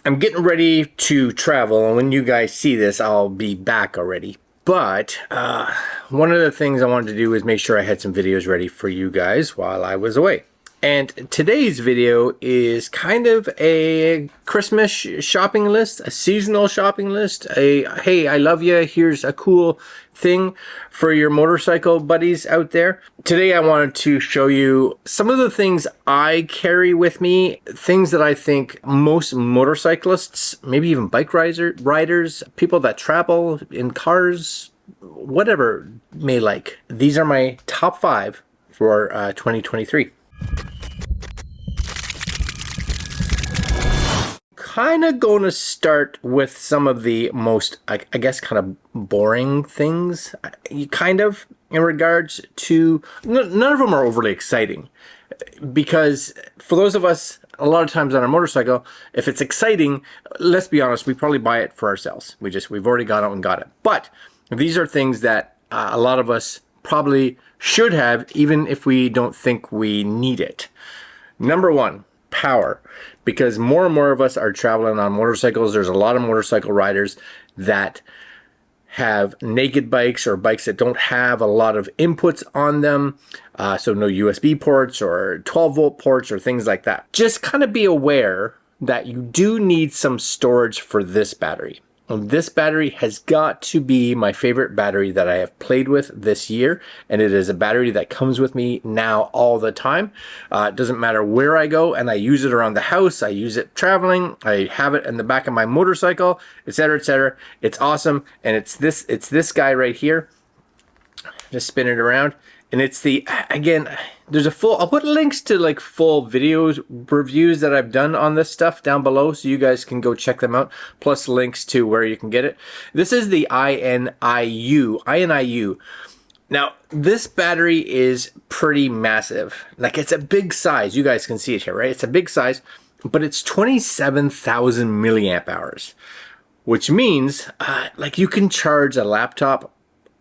I'm getting ready to travel, and when you guys see this, I'll be back already. But one of the things I wanted to do was make sure I had some videos ready for you guys while I was away. And today's video is kind of a Christmas shopping list, a seasonal shopping list, a hey, I love you, here's a cool thing for your motorcycle buddies out there. Today I wanted to show you some of the things I carry with me, things that I think most motorcyclists, maybe even bike riders, people that travel in cars, whatever may like. These are my top 5 for 2023. Kind of going to start with some of the most, I guess, kind of boring things, kind of, in regards to, none of them are overly exciting, because for those of us, a lot of times on our motorcycle, if it's exciting, let's be honest, we probably buy it for ourselves. We've already got it and got it. But these are things that a lot of us probably should have, even if we don't think we need it. Number 1, power. Because more and more of us are traveling on motorcycles. There's a lot of motorcycle riders that have naked bikes or bikes that don't have a lot of inputs on them. So no USB ports or 12-volt ports or things like that. Just kind of be aware that you do need some storage for this battery. And this battery has got to be my favorite battery that I have played with this year. And it is a battery that comes with me now all the time. It doesn't matter where I go, and I use it around the house. I use it traveling. I have it in the back of my motorcycle, etc., etc. It's awesome. And it's this guy right here. Just spin it around. And it's the, again, there's a full, I'll put links to like full videos, reviews that I've done on this stuff down below, so you guys can go check them out, plus links to where you can get it. This is the INIU. Now, this battery is pretty massive. Like, it's a big size. You guys can see it here, right? It's a big size, but it's 27,000 milliamp hours, which means like you can charge a laptop.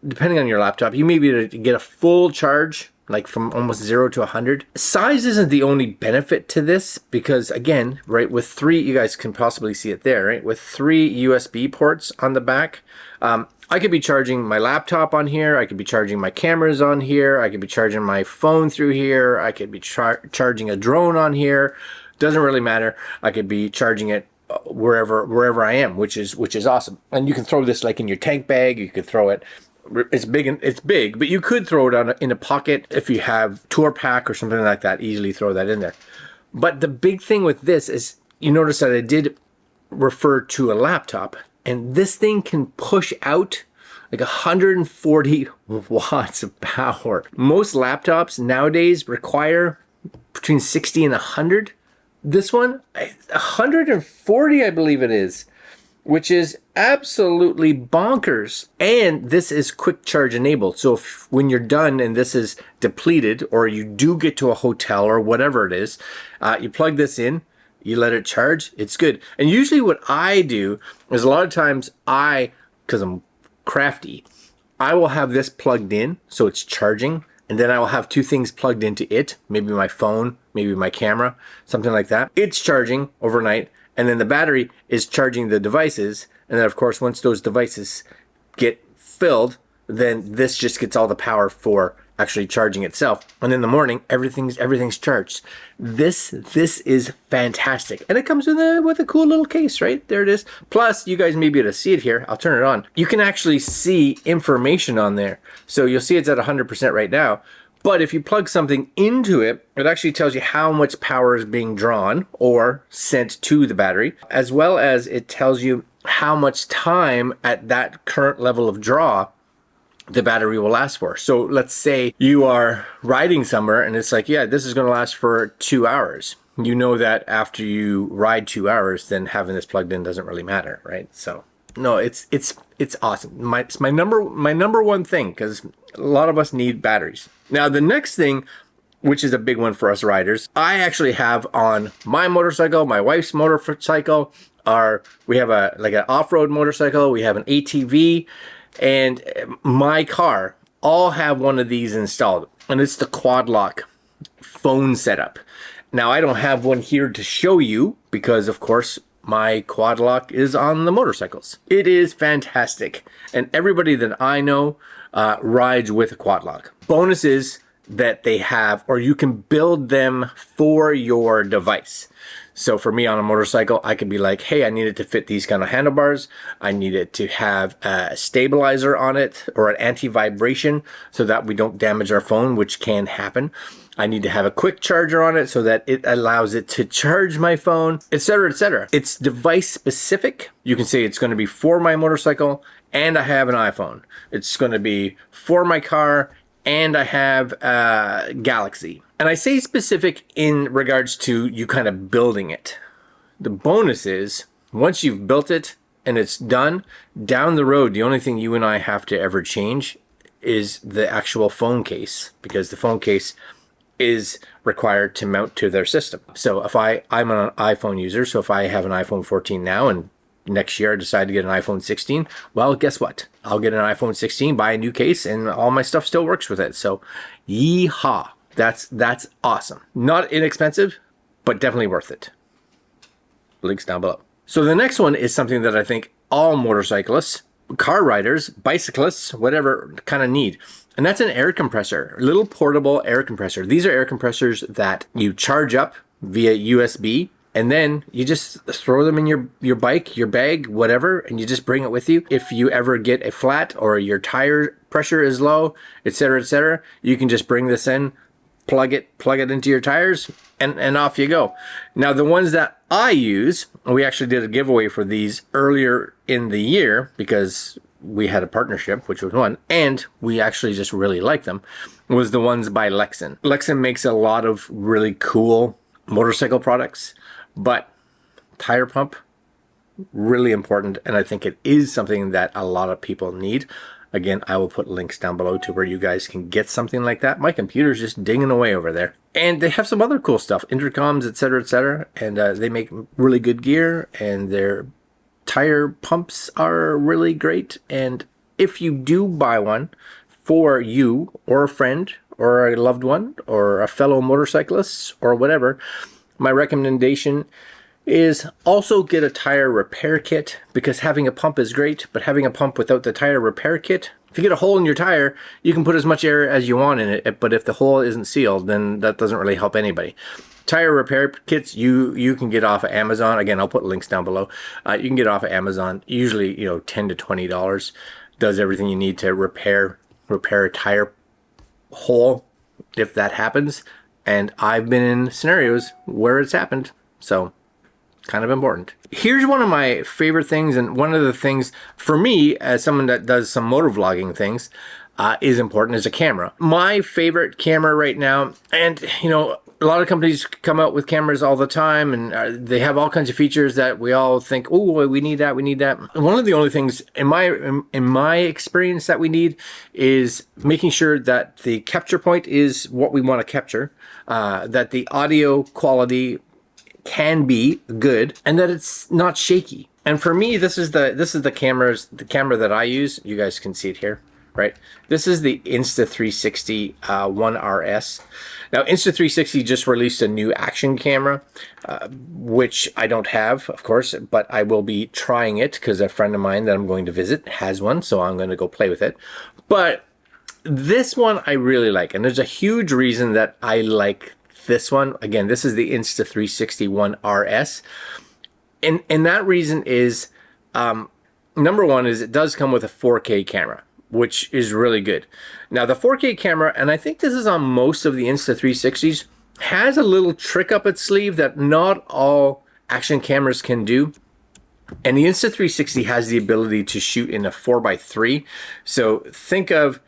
Depending on your laptop, you may be able to get a full charge, like from almost 0 to 100. Size isn't the only benefit to this, because again, right, with 3, you guys can possibly see it there, right? With 3 USB ports on the back, I could be charging my laptop on here. I could be charging my cameras on here. I could be charging my phone through here. I could be charging a drone on here. Doesn't really matter. I could be charging it wherever I am, which is awesome. And you can throw this like in your tank bag. You could throw it. It's big, but you could throw it in a pocket if you have tour pack or something like that. Easily throw that in there. But the big thing with this is, you notice that I did refer to a laptop, and this thing can push out like 140 watts of power. Most laptops nowadays require between 60 and 100. This one, 140, I believe it is, which is absolutely bonkers. And this is quick charge enabled. So when you're done and this is depleted, or you do get to a hotel or whatever it is, you plug this in, you let it charge, it's good. And usually what I do is, a lot of times because I'm crafty, I will have this plugged in so it's charging, and then I will have 2 things plugged into it, maybe my phone, maybe my camera, something like that. It's charging overnight, and then the battery is charging the devices. And then, of course, once those devices get filled, then this just gets all the power for actually charging itself. And in the morning, everything's charged. This is fantastic. And it comes with a cool little case, right? There it is. Plus, you guys may be able to see it here. I'll turn it on. You can actually see information on there. So you'll see it's at 100% right now. But if you plug something into it, it actually tells you how much power is being drawn or sent to the battery, as well as it tells you how much time at that current level of draw the battery will last for. So let's say you are riding somewhere and it's like, yeah, this is going to last for 2 hours. You know that after you ride 2 hours, then having this plugged in doesn't really matter, right? So no, it's awesome. It's my number one thing, because a lot of us need batteries. Now, the next thing, which is a big one for us riders, I actually have on my motorcycle, my wife's motorcycle, we have an off-road motorcycle, we have an ATV, and my car all have one of these installed, and it's the Quadlock phone setup. Now, I don't have one here to show you because, of course, my Quadlock is on the motorcycles. It is fantastic. And everybody that I know rides with a Quadlock. Bonus is that they have, or you can build them for your device. So for me on a motorcycle, I could be like, hey, I need it to fit these kind of handlebars. I need it to have a stabilizer on it or an anti-vibration so that we don't damage our phone, which can happen. I need to have a quick charger on it so that it allows it to charge my phone, etc., etc. It's device specific. You can say it's going to be for my motorcycle and I have an iPhone. It's going to be for my car and I have a Galaxy. And I say specific in regards to you kind of building it. The bonus is once you've built it and it's done, down the road, the only thing you and I have to ever change is the actual phone case, because the phone case is required to mount to their system. So if I'm an iPhone user, so if I have an iPhone 14 now and next year I decide to get an iPhone 16, well, guess what? I'll get an iPhone 16, buy a new case, and all my stuff still works with it. So yeehaw. That's awesome. Not inexpensive, but definitely worth it. Links down below. So the next one is something that I think all motorcyclists, car riders, bicyclists, whatever, kind of need. And that's an air compressor, a little portable air compressor. These are air compressors that you charge up via USB, and then you just throw them in your bike, your bag, whatever, and you just bring it with you. If you ever get a flat or your tire pressure is low, etc., you can just bring this in, plug it into your tires, and off you go. Now, the ones that I use, we actually did a giveaway for these earlier in the year because we had a partnership, which was one, and we actually just really liked them, was the ones by Lexan. Lexan makes a lot of really cool motorcycle products, but tire pump, really important, and I think it is something that a lot of people need. Again, I will put links down below to where you guys can get something like that. My computer's just dinging away over there. And they have some other cool stuff, intercoms, etc., and they make really good gear, and their tire pumps are really great. And if you do buy one for you or a friend or a loved one or a fellow motorcyclist or whatever, my recommendation is also get a tire repair kit, because having a pump is great, but having a pump without the tire repair kit, if you get a hole in your tire, you can put as much air as you want in it, but if the hole isn't sealed, then that doesn't really help anybody. Tire repair kits you can get off of Amazon. Again, I'll put links down below. You can get off of Amazon, usually $10 to $20. Does everything you need to repair a tire hole if that happens. And I've been in scenarios where it's happened, so kind of important. Here's one of my favorite things, and one of the things for me as someone that does some motor vlogging things is important, is a camera. My favorite camera right now, and a lot of companies come out with cameras all the time, and they have all kinds of features that we all think, oh, we need that, we need that. One of the only things in my experience that we need is making sure that the capture point is what we want to capture, that the audio quality can be good, and that it's not shaky. And for me, this is the camera that I use. You guys can see it here, right? This is the Insta360 1RS. Now, Insta360 just released a new action camera, which I don't have, of course, but I will be trying it because a friend of mine that I'm going to visit has one, so I'm going to go play with it. But this one I really like, and there's a huge reason that I like this one. Again, this is the Insta360 1RS. And that reason is, number one is it does come with a 4K camera, which is really good. Now the 4K camera, and I think this is on most of the Insta360s, has a little trick up its sleeve that not all action cameras can do. And the Insta360 has the ability to shoot in a 4:3. So think of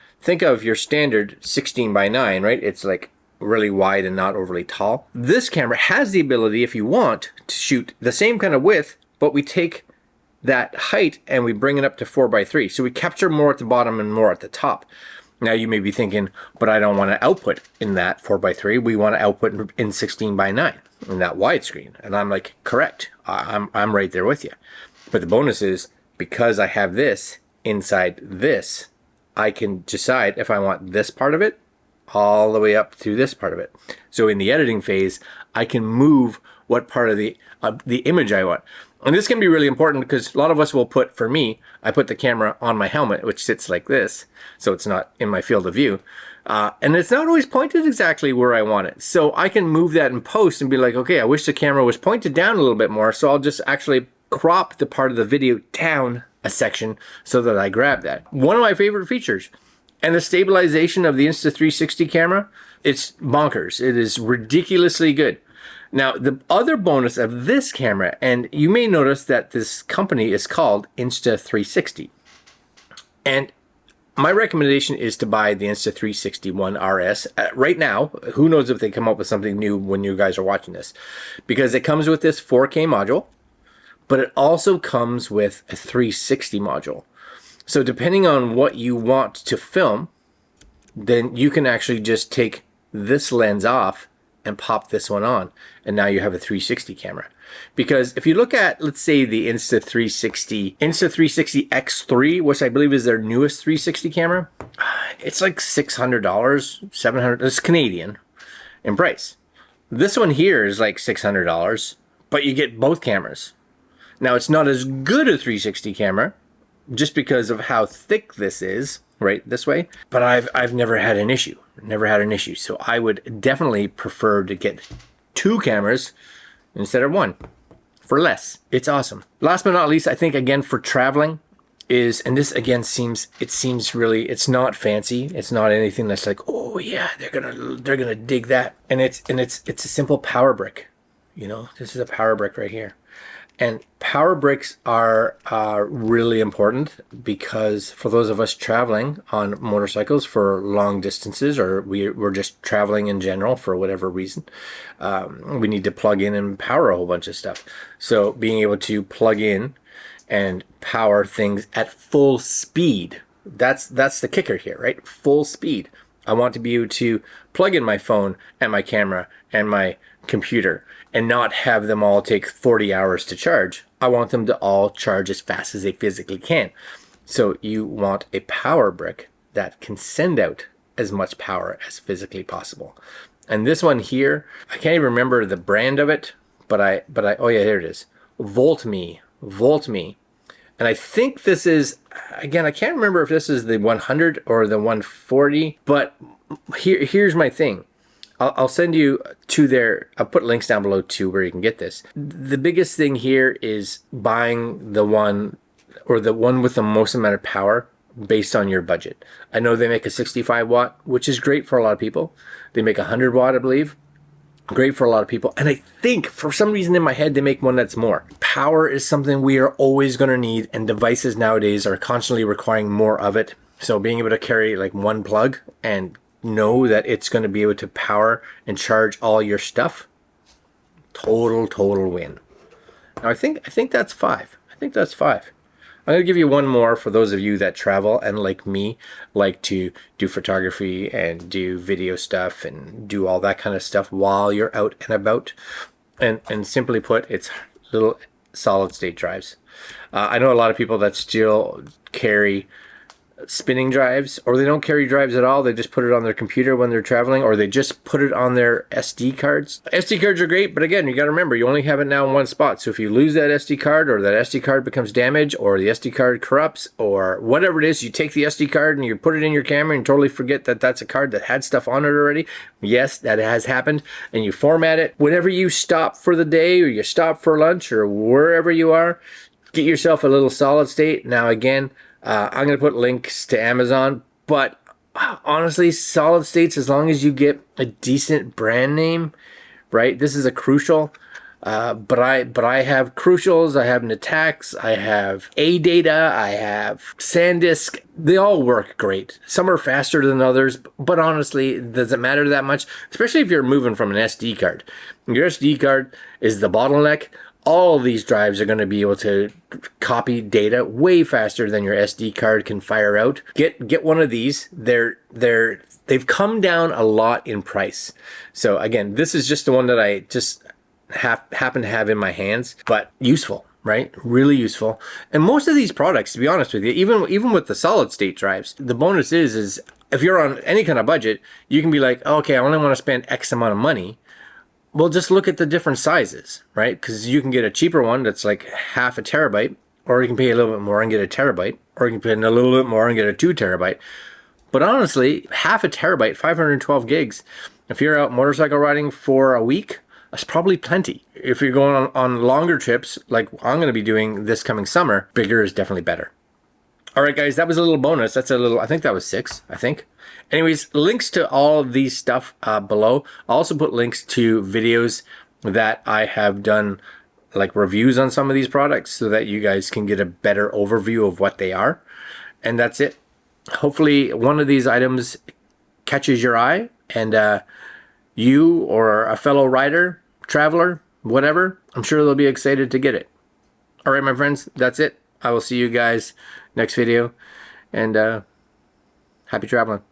your standard 16:9, right? It's like really wide and not overly tall. This camera has the ability, if you want, to shoot the same kind of width, but we take that height and we bring it up to 4:3. So we capture more at the bottom and more at the top. Now you may be thinking, but I don't want to output in that 4:3. We want to output in 16:9 in that widescreen. And I'm like, correct. I'm right there with you. But the bonus is, because I have this inside this, I can decide if I want this part of it all the way up to this part of it. So in the editing phase, I can move what part of the image I want. And this can be really important because a lot of us will put, for me, I put the camera on my helmet, which sits like this, so it's not in my field of view. And it's not always pointed exactly where I want it. So I can move that in post and be like, okay, I wish the camera was pointed down a little bit more, so I'll just actually crop the part of the video down a section so that I grab that. One of my favorite features. And the stabilization of the Insta360 camera, it's bonkers. It is ridiculously good. Now, the other bonus of this camera, and you may notice that this company is called Insta360. And my recommendation is to buy the Insta360 One RS. Right now, who knows if they come up with something new when you guys are watching this. Because it comes with this 4K module, but it also comes with a 360 module. So depending on what you want to film, then you can actually just take this lens off and pop this one on, and now you have a 360 camera. Because if you look at, let's say, the Insta360 X3, which I believe is their newest 360 camera, it's like $600, $700, it's Canadian in price. This one here is like $600, but you get both cameras. Now, it's not as good a 360 camera, just because of how thick this is, right, this way, but I've never had an issue. So I would definitely prefer to get 2 cameras instead of 1 for less. It's awesome. Last but not least, I think, again, for traveling is, and this again seems really, it's not fancy. It's not anything that's like, oh yeah, they're gonna dig that. And it's a simple power brick. You know, this is a power brick right here. And power bricks are really important because for those of us traveling on motorcycles for long distances, or we're just traveling in general for whatever reason, we need to plug in and power a whole bunch of stuff. So being able to plug in and power things at full speed, that's the kicker here, right? Full speed. I want to be able to plug in my phone and my camera and my computer and not have them all take 40 hours to charge. I want them to all charge as fast as they physically can. So you want a power brick that can send out as much power as physically possible. And this one here, I can't even remember the brand of it, but I oh yeah, here it is. Volt Me. And I think this is, again, I can't remember if this is the 100 or the 140, but here's my thing. I'll send you to their, I'll put links down below to where you can get this. The biggest thing here is buying the one, or the one with the most amount of power based on your budget. I know they make a 65 watt, which is great for a lot of people. They make a 100 watt, I believe. Great for a lot of people. And I think for some reason in my head, they make one that's more. Power is something we are always going to need, and devices nowadays are constantly requiring more of it. So being able to carry like one plug and know that it's going to be able to power and charge all your stuff, total win. Now I think that's 5. I'm going to give you one more for those of you that travel and, like me, like to do photography and do video stuff and do all that kind of stuff while you're out and about. And simply put, it's little solid state drives. I know a lot of people that still carry spinning drives, or they don't carry drives at all. They just put it on their computer when they're traveling, or they just put it on their SD cards. SD cards are great, but again, you got to remember, you only have it now in one spot. So if you lose that SD card, or that SD card becomes damaged, or the SD card corrupts, or whatever it is, you take the SD card and you put it in your camera and totally forget that that's a card that had stuff on it already. Yes, that has happened. And you format it. Whenever you stop for the day, or you stop for lunch, or wherever you are, get yourself a little solid state. Now again, I'm going to put links to Amazon, but honestly, solid states, as long as you get a decent brand name, right? This is a Crucial, but I have Crucials, I have Natax, I have A-Data, I have SanDisk. They all work great. Some are faster than others, but honestly, does it matter that much? Especially if you're moving from an SD card. Your SD card is the bottleneck. All of these drives are going to be able to copy data way faster than your SD card can fire out. Get one of these. They've come down a lot in price. So again, this is just the one that I just happen to have in my hands, but useful, right? Really useful. And most of these products, to be honest with you, even with the solid state drives, the bonus is if you're on any kind of budget, you can be like, okay, I only want to spend X amount of money. Well, just look at the different sizes, right? Because you can get a cheaper one that's like half a terabyte, or you can pay a little bit more and get a terabyte, or you can pay a little bit more and get a 2 terabyte. But honestly, half a terabyte, 512 gigs, if you're out motorcycle riding for a week, that's probably plenty. If you're going on longer trips, like I'm going to be doing this coming summer, bigger is definitely better. All right, guys, that was a little bonus. That's a little, I think that was 6, I think. Anyways, links to all of these stuff below. I'll also put links to videos that I have done, like reviews on some of these products, so that you guys can get a better overview of what they are. And that's it. Hopefully one of these items catches your eye, and you or a fellow rider, traveler, whatever, I'm sure they'll be excited to get it. All right, my friends, that's it. I will see you guys next video, and happy traveling.